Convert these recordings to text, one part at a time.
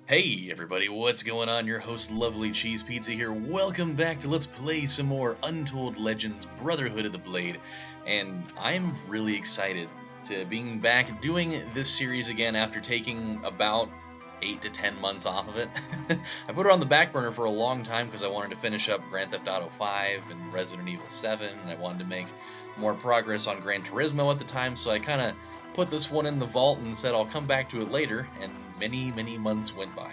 Hey everybody, what's going on? Your host LovelyCheesePizza here. Welcome back to Let's Play some more Untold Legends Brotherhood of the Blade. And I'm really excited to being back doing this series again after taking about 8 to 10 months off of it. I put it on the back burner for a long time because I wanted to finish up Grand Theft Auto 5 and Resident Evil 7, and I wanted to make more progress on Gran Turismo at the time, so I kind of put this one in the vault and said I'll come back to it later, and many months went by.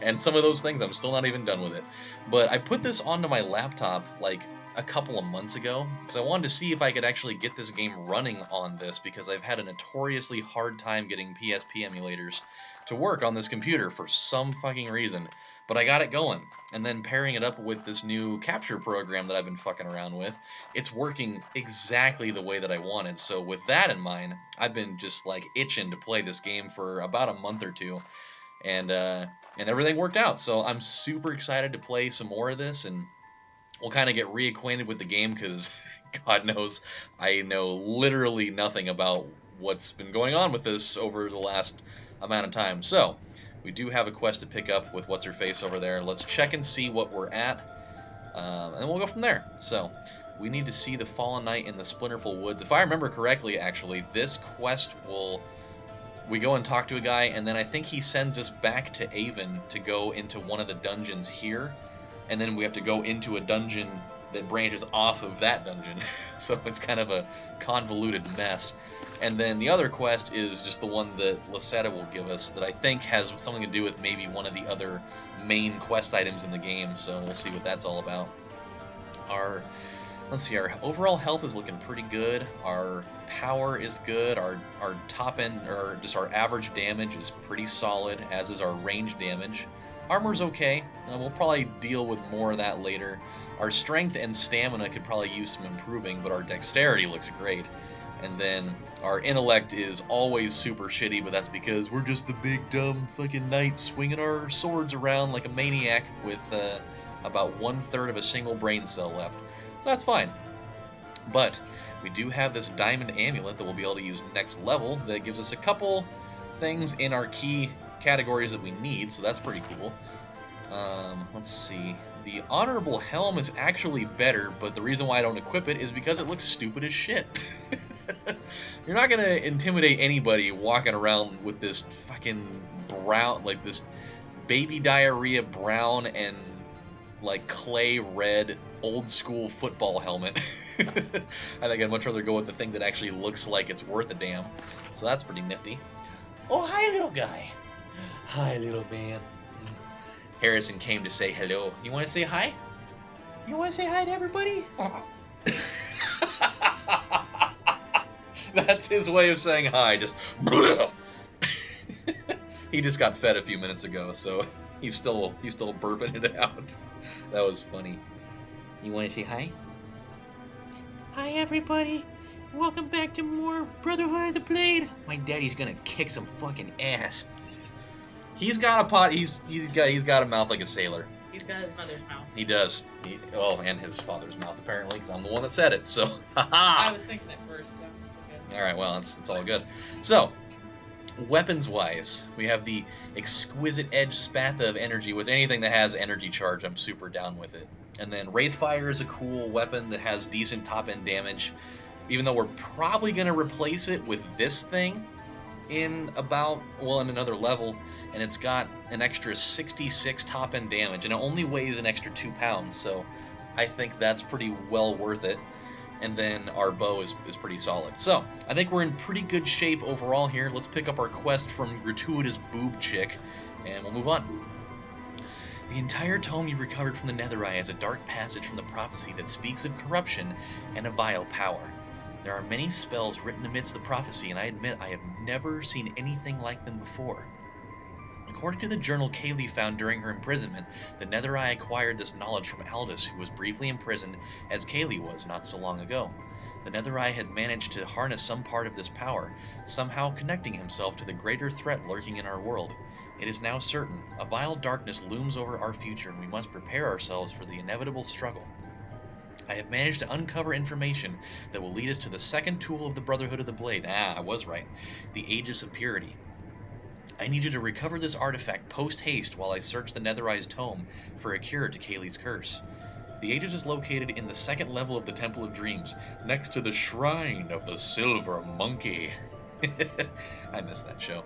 And some of those things I'm still not even done with it. But I put this onto my laptop like a couple of months ago because I wanted to see if I could actually get this game running on this, because I've had a notoriously hard time getting PSP emulators to work on this computer for some fucking reason. But I got it going, and then pairing it up with this new capture program that I've been fucking around with, it's working exactly the way that I wanted. So with that in mind, I've been just like itching to play this game for about a month or two, and everything worked out. So I'm super excited to play some more of this, and we'll kind of get reacquainted with the game because God knows I know literally nothing about what's been going on with this over the last amount of time. So we do have a quest to pick up with what's-her-face over there. Let's check and see what we're at, and then we'll go from there. So we need to see the Fallen Knight in the Splinterful Woods. If I remember correctly, actually, this quest we go and talk to a guy, and then I think he sends us back to Avon to go into one of the dungeons here, and then we have to go into a dungeon that branches off of that dungeon. So it's kind of a convoluted mess. And then the other quest is just the one that Lisetta will give us that I think has something to do with maybe one of the other main quest items in the game, so we'll see what that's all about. Let's see, our overall health is looking pretty good, our power is good, our top end, or just our average damage is pretty solid, as is our range damage. Armor's okay, we'll probably deal with more of that later. Our strength and stamina could probably use some improving, but our dexterity looks great. And then our intellect is always super shitty, but that's because we're just the big dumb fucking knights swinging our swords around like a maniac with about 1/3 of a single brain cell left. So that's fine. But we do have this diamond amulet that we'll be able to use next level that gives us a couple things in our key categories that we need, so that's pretty cool. Let's see. The Honorable Helm is actually better, but the reason why I don't equip it is because it looks stupid as shit. You're not going to intimidate anybody walking around with this fucking brown, like this baby diarrhea brown and like clay red old school football helmet. I think I'd much rather go with the thing that actually looks like it's worth a damn. So that's pretty nifty. Oh, hi, little guy. Hi, little man. Harrison came to say hello. You want to say hi? You want to say hi to everybody? That's his way of saying hi, just He just got fed a few minutes ago, so he's still burping it out. That was funny. You want to say hi? Hi, everybody. Welcome back to more Brotherhood of the Blade. My daddy's gonna kick some fucking ass. He's got a pot. He's got a mouth like a sailor. He's got his mother's mouth. He does. And his father's mouth apparently, because I'm the one that said it. So, I was thinking it first. So it's okay. All right. Well, it's all good. So, weapons-wise, we have the exquisite edge spatha of energy. With anything that has energy charge, I'm super down with it. And then Wraithfire is a cool weapon that has decent top-end damage, even though we're probably going to replace it with this thing in another level, and it's got an extra 66 top-end damage, and it only weighs an extra 2 pounds, so I think that's pretty well worth it. And then our bow is pretty solid. So, I think we're in pretty good shape overall here. Let's pick up our quest from Gratuitous Boob Chick, and we'll move on. The entire tome you recovered from the Nethereye is a dark passage from the prophecy that speaks of corruption and a vile power. There are many spells written amidst the prophecy, and I admit I have never seen anything like them before. According to the journal Kaylee found during her imprisonment, the Nethereye acquired this knowledge from Aldous, who was briefly imprisoned as Kaylee was not so long ago. The Nethereye had managed to harness some part of this power, somehow connecting himself to the greater threat lurking in our world. It is now certain, a vile darkness looms over our future, and we must prepare ourselves for the inevitable struggle. I have managed to uncover information that will lead us to the second tool of the Brotherhood of the Blade. I was right. The Aegis of Purity. I need you to recover this artifact post-haste while I search the Netherized Tome for a cure to Kaylee's curse. The Aegis is located in the second level of the Temple of Dreams, next to the Shrine of the Silver Monkey. I missed that show.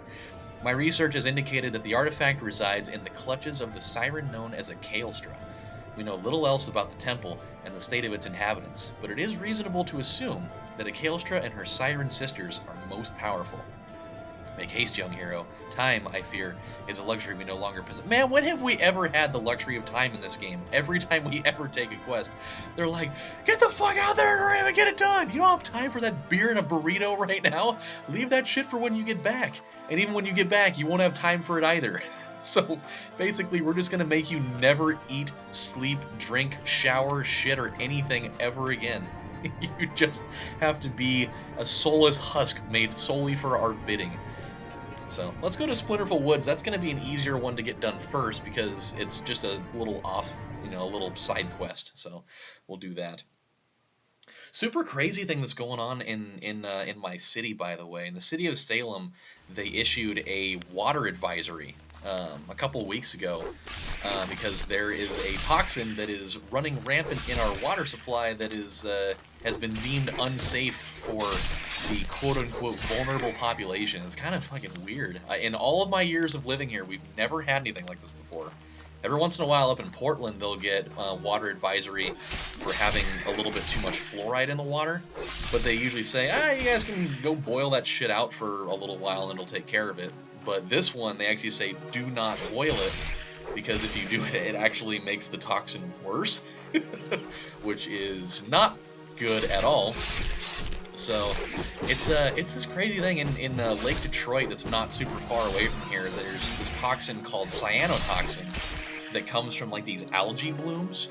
My research has indicated that the artifact resides in the clutches of the siren known as a Kaelstra. We know little else about the temple and the state of its inhabitants, but it is reasonable to assume that a Kaelstra and her siren sisters are most powerful. Make haste, young hero. Time, I fear, is a luxury we no longer possess. Man, when have we ever had the luxury of time in this game? Every time we ever take a quest, they're like, get the fuck out there and hurry up and get it done! You don't have time for that beer and a burrito right now? Leave that shit for when you get back. And even when you get back, you won't have time for it either. So, basically, we're just gonna make you never eat, sleep, drink, shower, shit, or anything ever again. You just have to be a soulless husk made solely for our bidding. So, let's go to Splinterful Woods. That's going to be an easier one to get done first because it's just a little off, a little side quest. So, we'll do that. Super crazy thing that's going on in my city, by the way. In the city of Salem, they issued a water advisory a couple weeks ago because there is a toxin that is running rampant in our water supply that has been deemed unsafe for the quote-unquote vulnerable population. It's kind of fucking weird. In all of my years of living here, we've never had anything like this before. Every once in a while up in Portland, they'll get water advisory for having a little bit too much fluoride in the water, but they usually say, you guys can go boil that shit out for a little while and it'll take care of it. But this one, they actually say, do not boil it, because if you do it, it actually makes the toxin worse, which is not good at all. So, it's this crazy thing in Lake Detroit that's not super far away from here. There's this toxin called cyanotoxin that comes from, like, these algae blooms.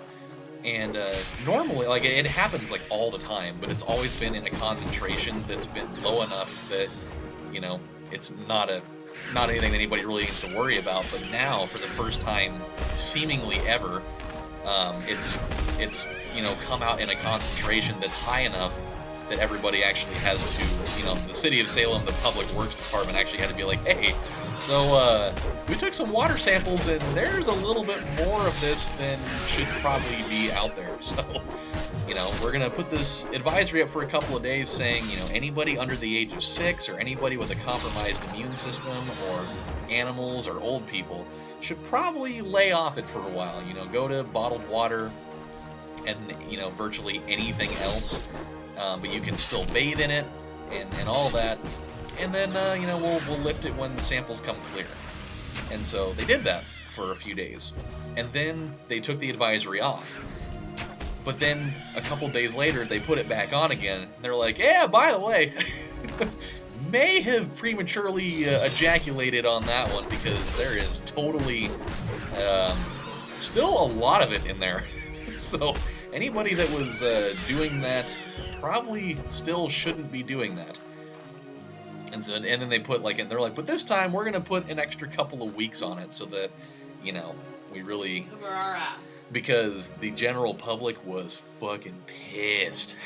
And normally, like, it happens, like, all the time, but it's always been in a concentration that's been low enough that, it's not anything that anybody really needs to worry about. But now, for the first time, seemingly ever, it's come out in a concentration that's high enough that everybody actually has to, the city of Salem, the public works department actually had to be like, hey, so we took some water samples and there's a little bit more of this than should probably be out there. So, we're going to put this advisory up for a couple of days saying, anybody under the age of 6 or anybody with a compromised immune system or animals or old people should probably lay off it for a while. Go to bottled water and, virtually anything else. But you can still bathe in it and all that. And then, we'll lift it when the samples come clear. And so they did that for a few days. And then they took the advisory off. But then a couple days later, they put it back on again. They're like, yeah, by the way, may have prematurely ejaculated on that one because there is totally still a lot of it in there. So anybody that was doing that probably still shouldn't be doing that. And then they put they're like, but this time we're gonna put an extra couple of weeks on it so that we really cover our ass. Because the general public was fucking pissed.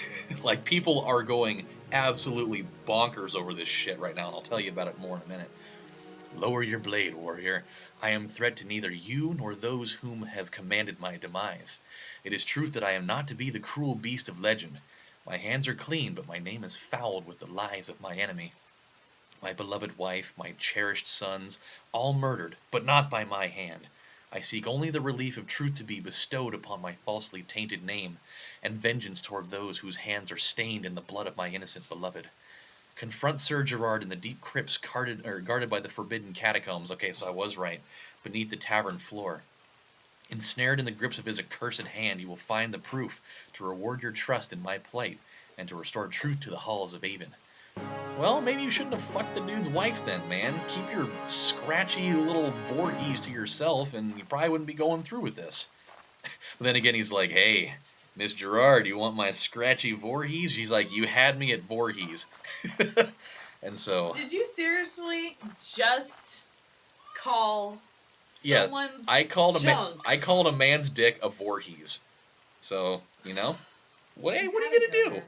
Like, people are going absolutely bonkers over this shit right now, and I'll tell you about it more in a minute. Lower your blade, warrior. I am threat to neither you nor those whom have commanded my demise. It is truth that I am not to be the cruel beast of legend. My hands are clean, but my name is fouled with the lies of my enemy. My beloved wife, my cherished sons, all murdered, but not by my hand. I seek only the relief of truth to be bestowed upon my falsely tainted name, and vengeance toward those whose hands are stained in the blood of my innocent beloved. Confront Sir Gerard in the deep crypts guarded by the forbidden catacombs. Okay, so I was right. Beneath the tavern floor. Ensnared in the grips of his accursed hand, you will find the proof to reward your trust in my plight, and to restore truth to the halls of Avon. Well, maybe you shouldn't have fucked the dude's wife then, man. Keep your scratchy little Voorhees to yourself, and you probably wouldn't be going through with this. But then again, he's like, hey, Miss Gerard, you want my scratchy Voorhees? She's like, you had me at Voorhees. And so... Did you seriously just call someone's I called a man's dick a Voorhees. So, what are you gonna do?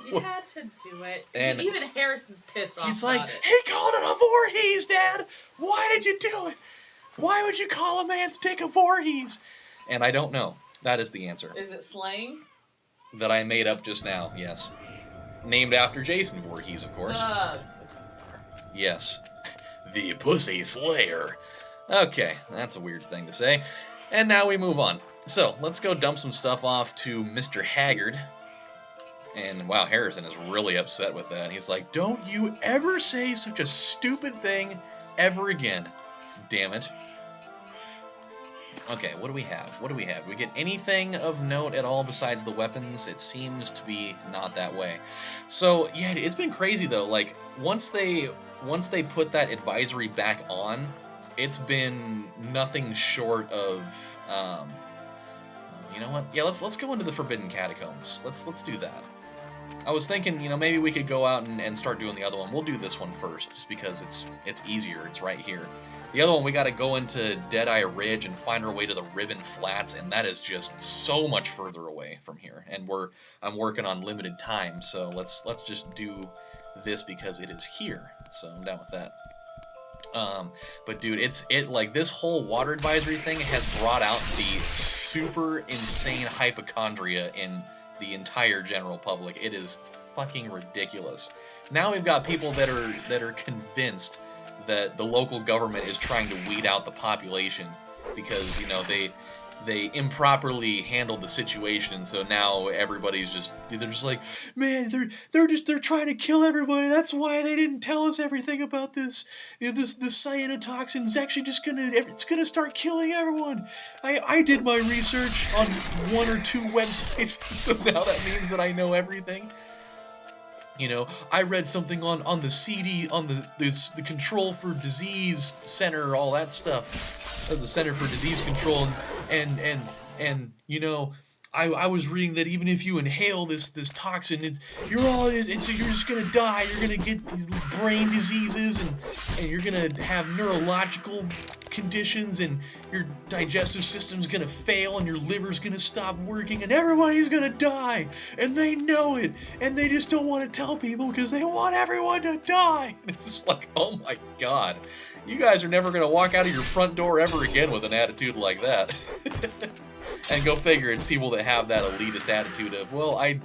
You had to do it. And even Harrison's pissed off. He's about like, it. he called it a Voorhees, Dad. Why did you do it? Why would you call a man's dick a Voorhees? And I don't know. That is the answer. Is it slang? That I made up just now, yes. Named after Jason Voorhees, of course. Yes. The Pussy Slayer. Okay, that's a weird thing to say. And now we move on. So, let's go dump some stuff off to Mr. Haggard. And, wow, Harrison is really upset with that. He's like, don't you ever say such a stupid thing ever again. Damn it. Okay, what do we have? What do we have? Do we get anything of note at all besides the weapons? It seems to be not that way. So, yeah, it's been crazy, though. Like, once they put that advisory back on, it's been nothing short of, you know what? Yeah, let's go into the Forbidden Catacombs. Let's do that. I was thinking, you know, maybe we could go out and start doing the other one. We'll do this one first, just because it's easier. It's right here. The other one, we got to go into Deadeye Ridge and find our way to the Riven Flats, and that is just so much further away from here. And I'm working on limited time, so let's just do this because it is here. So I'm down with that. But dude, like this whole water advisory thing has brought out the super insane hypochondria in the entire general public. It is fucking ridiculous. Now we've got people that are convinced that the local government is trying to weed out the population because, you know, they improperly handled the situation, and so now everybody's they're just like, man, they're trying to kill everybody. That's why they didn't tell us everything about this. This cyanotoxin is actually it's gonna start killing everyone. I did my research on 1 or 2 websites, so now that means that I know everything. You know, I read something on the CD, on the Control for Disease Center, all that stuff, the Center for Disease Control, and you know, I was reading that even if you inhale this toxin, you're just gonna die. You're gonna get these brain diseases, and you're gonna have neurological conditions, and your digestive system's gonna fail, and your liver's gonna stop working, and everybody's gonna die, and they know it, and they just don't want to tell people because they want everyone to die. And it's just like, oh my god, you guys are never gonna walk out of your front door ever again with an attitude like that. And go figure, it's people that have that elitist attitude of, well, I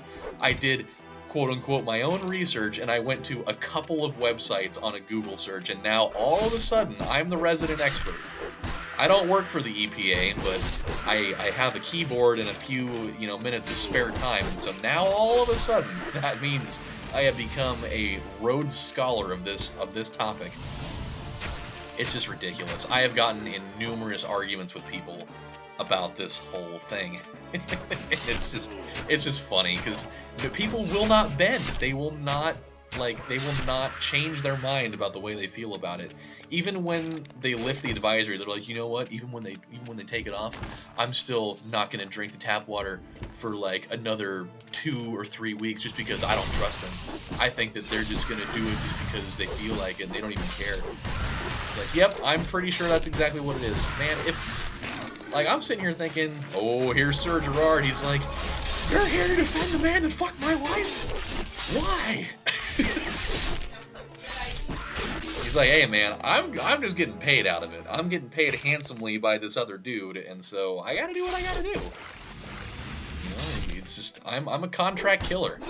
did quote-unquote my own research, and I went to a couple of websites on a Google search, and now all of a sudden, I'm the resident expert. I don't work for the EPA, but I have a keyboard and a few, you know, minutes of spare time, and so now all of a sudden, that means I have become a Rhodes Scholar of this topic. It's just ridiculous. I have gotten in numerous arguments with people about this whole thing. It's just funny because people will not bend. They will not change their mind about the way they feel about it. Even when they lift the advisory, they're like, you know what? Even when they take it off, I'm still not gonna drink the tap water for like another 2 or 3 weeks just because I don't trust them. I think that they're just gonna do it just because they feel like it and they don't even care. It's like, yep, I'm pretty sure that's exactly what it is. Man, like, I'm sitting here thinking, oh, here's Sir Gerard. He's like, you're here to defend the man that fucked my wife? Why? He's like, hey, man, I'm just getting paid out of it. I'm getting paid handsomely by this other dude, and so I gotta do what I gotta do. You know, it's just, I'm a contract killer.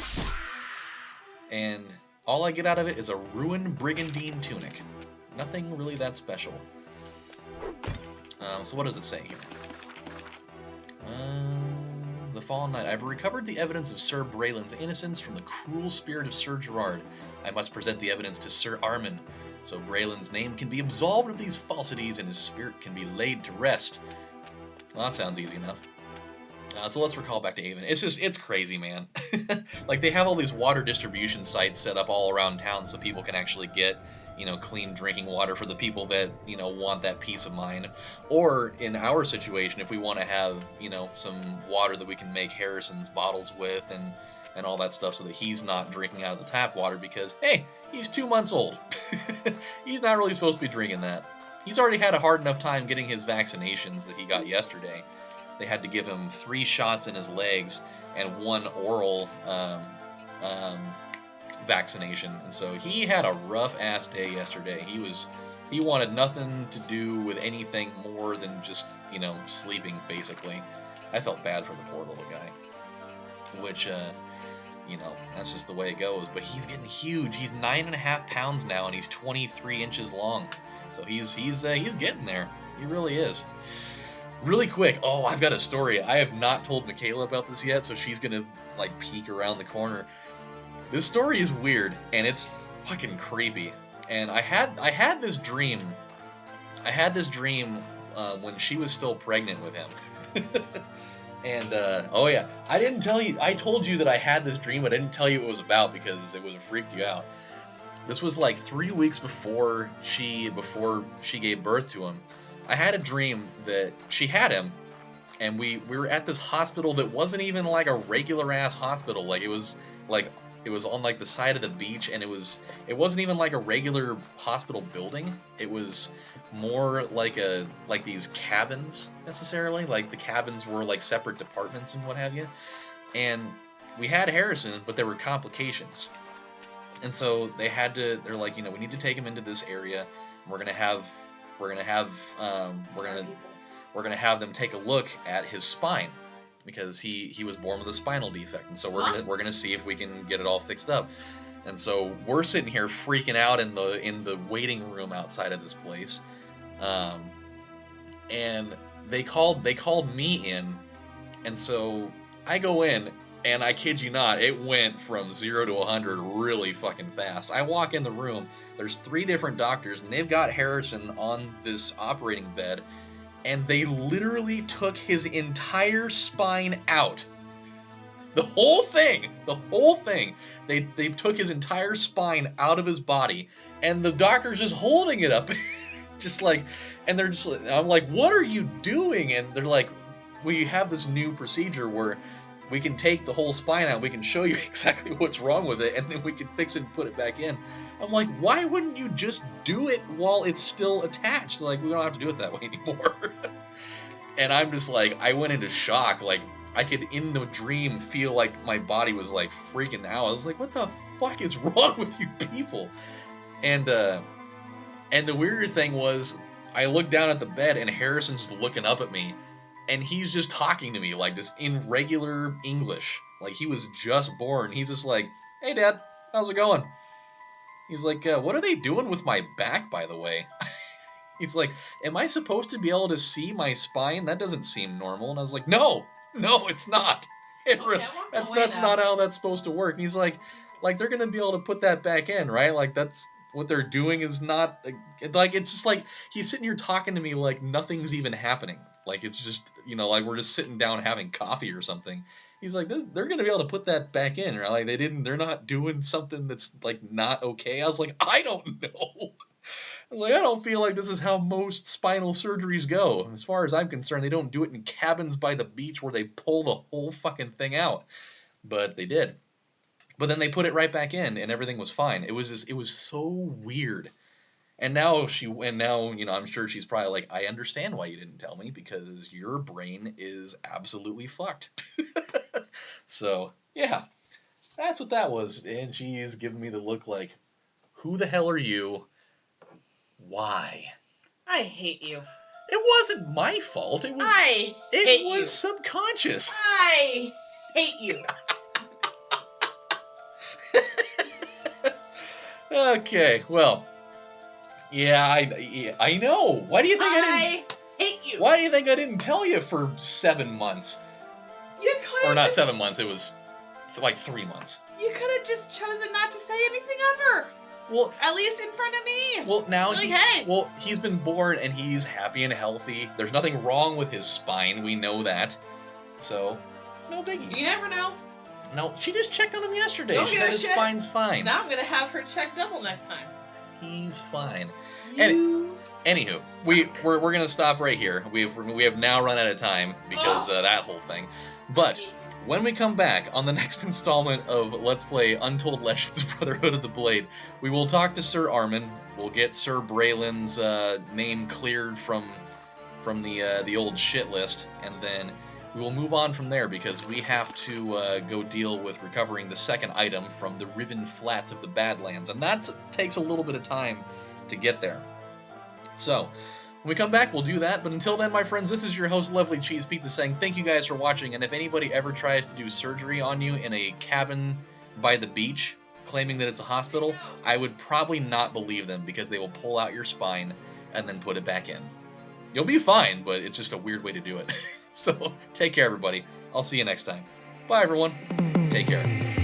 And all I get out of it is a ruined brigandine tunic. Nothing really that special. So what does it say here? The Fallen Knight. I've recovered the evidence of Sir Braelin's innocence from the cruel spirit of Sir Gerard. I must present the evidence to Sir Armin, so Braelin's name can be absolved of these falsities and his spirit can be laid to rest. Well, that sounds easy enough. So let's recall back to Avon. It's crazy, man. Like, they have all these water distribution sites set up all around town so people can actually get, you know, clean drinking water for the people that, you know, want that peace of mind. Or, in our situation, if we want to have, you know, some water that we can make Harrison's bottles with and all that stuff so that he's not drinking out of the tap water because, hey, he's 2 months old. He's not really supposed to be drinking that. He's already had a hard enough time getting his vaccinations that he got yesterday. They had to give him 3 shots in his legs and 1 oral vaccination, and so he had a rough ass day yesterday. He wanted nothing to do with anything more than just, sleeping, basically. I felt bad for the poor little guy, which, that's just the way it goes. But he's getting huge. He's 9.5 pounds now, and he's 23 inches long. So he's getting there. He really is. Really quick. Oh, I've got a story. I have not told Mikaela about this yet, so she's gonna peek around the corner. This story is weird, and it's fucking creepy. And I had this dream. When she was still pregnant with him. And, oh yeah, I didn't tell you, I told you that I had this dream, but I didn't tell you what it was about because it would have freaked you out. This was 3 weeks before she gave birth to him. I had a dream that she had him, and we were at this hospital that wasn't even a regular ass hospital. It was on the side of the beach, and it wasn't even a regular hospital building. It was more like these cabins necessarily. The cabins were separate departments and what have you. And we had Harrison, but there were complications. And so they're like, we need to take him into this area. We're gonna have them take a look at his spine, because he was born with a spinal defect, and so we're gonna see if we can get it all fixed up. And so we're sitting here freaking out in the waiting room outside of this place, and they called me in, and so I go in, and I kid you not, it went from 0 to 100 really fucking fast. I walk in the room, there's 3 different doctors, and they've got Harrison on this operating bed. And they literally took his entire spine out. The whole thing. They took his entire spine out of his body, and the doctor's just holding it up. And they're just, I'm like, what are you doing? And they're like, we have this new procedure where we can take the whole spine out, we can show you exactly what's wrong with it, and then we can fix it and put it back in. I'm like, why wouldn't you just do it while it's still attached? We don't have to do it that way anymore. And I'm just I went into shock. I could, in the dream, feel my body was freaking out. I was like, what the fuck is wrong with you people? And the weirder thing was, I looked down at the bed, and Harrison's looking up at me. And he's just talking to me, just in regular English. He was just born. He's just hey, Dad, how's it going? He's like, what are they doing with my back, by the way? He's like, am I supposed to be able to see my spine? That doesn't seem normal. And I was like, no, it's not. That's not how that's supposed to work. And he's like they're going to be able to put that back in, right? That's what they're doing is not, it's just he's sitting here talking to me nothing's even happening. It's just, we're just sitting down having coffee or something. He's like, they're going to be able to put that back in, right? They're not doing something that's, not okay. I was like, I don't know. I don't feel like this is how most spinal surgeries go. As far as I'm concerned, they don't do it in cabins by the beach where they pull the whole fucking thing out. But they did. But then they put it right back in, and everything was fine. It was so weird. And now, I'm sure she's probably I understand why you didn't tell me, because your brain is absolutely fucked. So, yeah, that's what that was. And she's giving me the look who the hell are you? Why? I hate you. It wasn't my fault. It was subconscious. I hate you. Okay, well. Yeah, I know. Why do you think I hate you. Why do you think I didn't tell you for 7 months? You could have. Or not 7 months. It was 3 months. You could have just chosen not to say anything ever. Well, at least in front of me. Well, now hey. Well, he's been born and he's happy and healthy. There's nothing wrong with his spine. We know that. So, no biggie. You never know. No, she just checked on him yesterday. She said his spine's fine. Now I'm gonna have her check double next time. He's fine. Anywho, we're gonna stop right here. We have now run out of time because that whole thing. But when we come back on the next installment of Let's Play Untold Legends Brotherhood of the Blade, we will talk to Sir Armin. We'll get Sir Braelin's name cleared from the old shit list, and then we will move on from there because we have to go deal with recovering the second item from the Riven Flats of the Badlands, and that takes a little bit of time to get there. So, when we come back, we'll do that, but until then, my friends, this is your host, LovelyCheesePizza, saying thank you guys for watching, and if anybody ever tries to do surgery on you in a cabin by the beach, claiming that it's a hospital, I would probably not believe them because they will pull out your spine and then put it back in. You'll be fine, but it's just a weird way to do it. So, take care, everybody. I'll see you next time. Bye, everyone. Take care.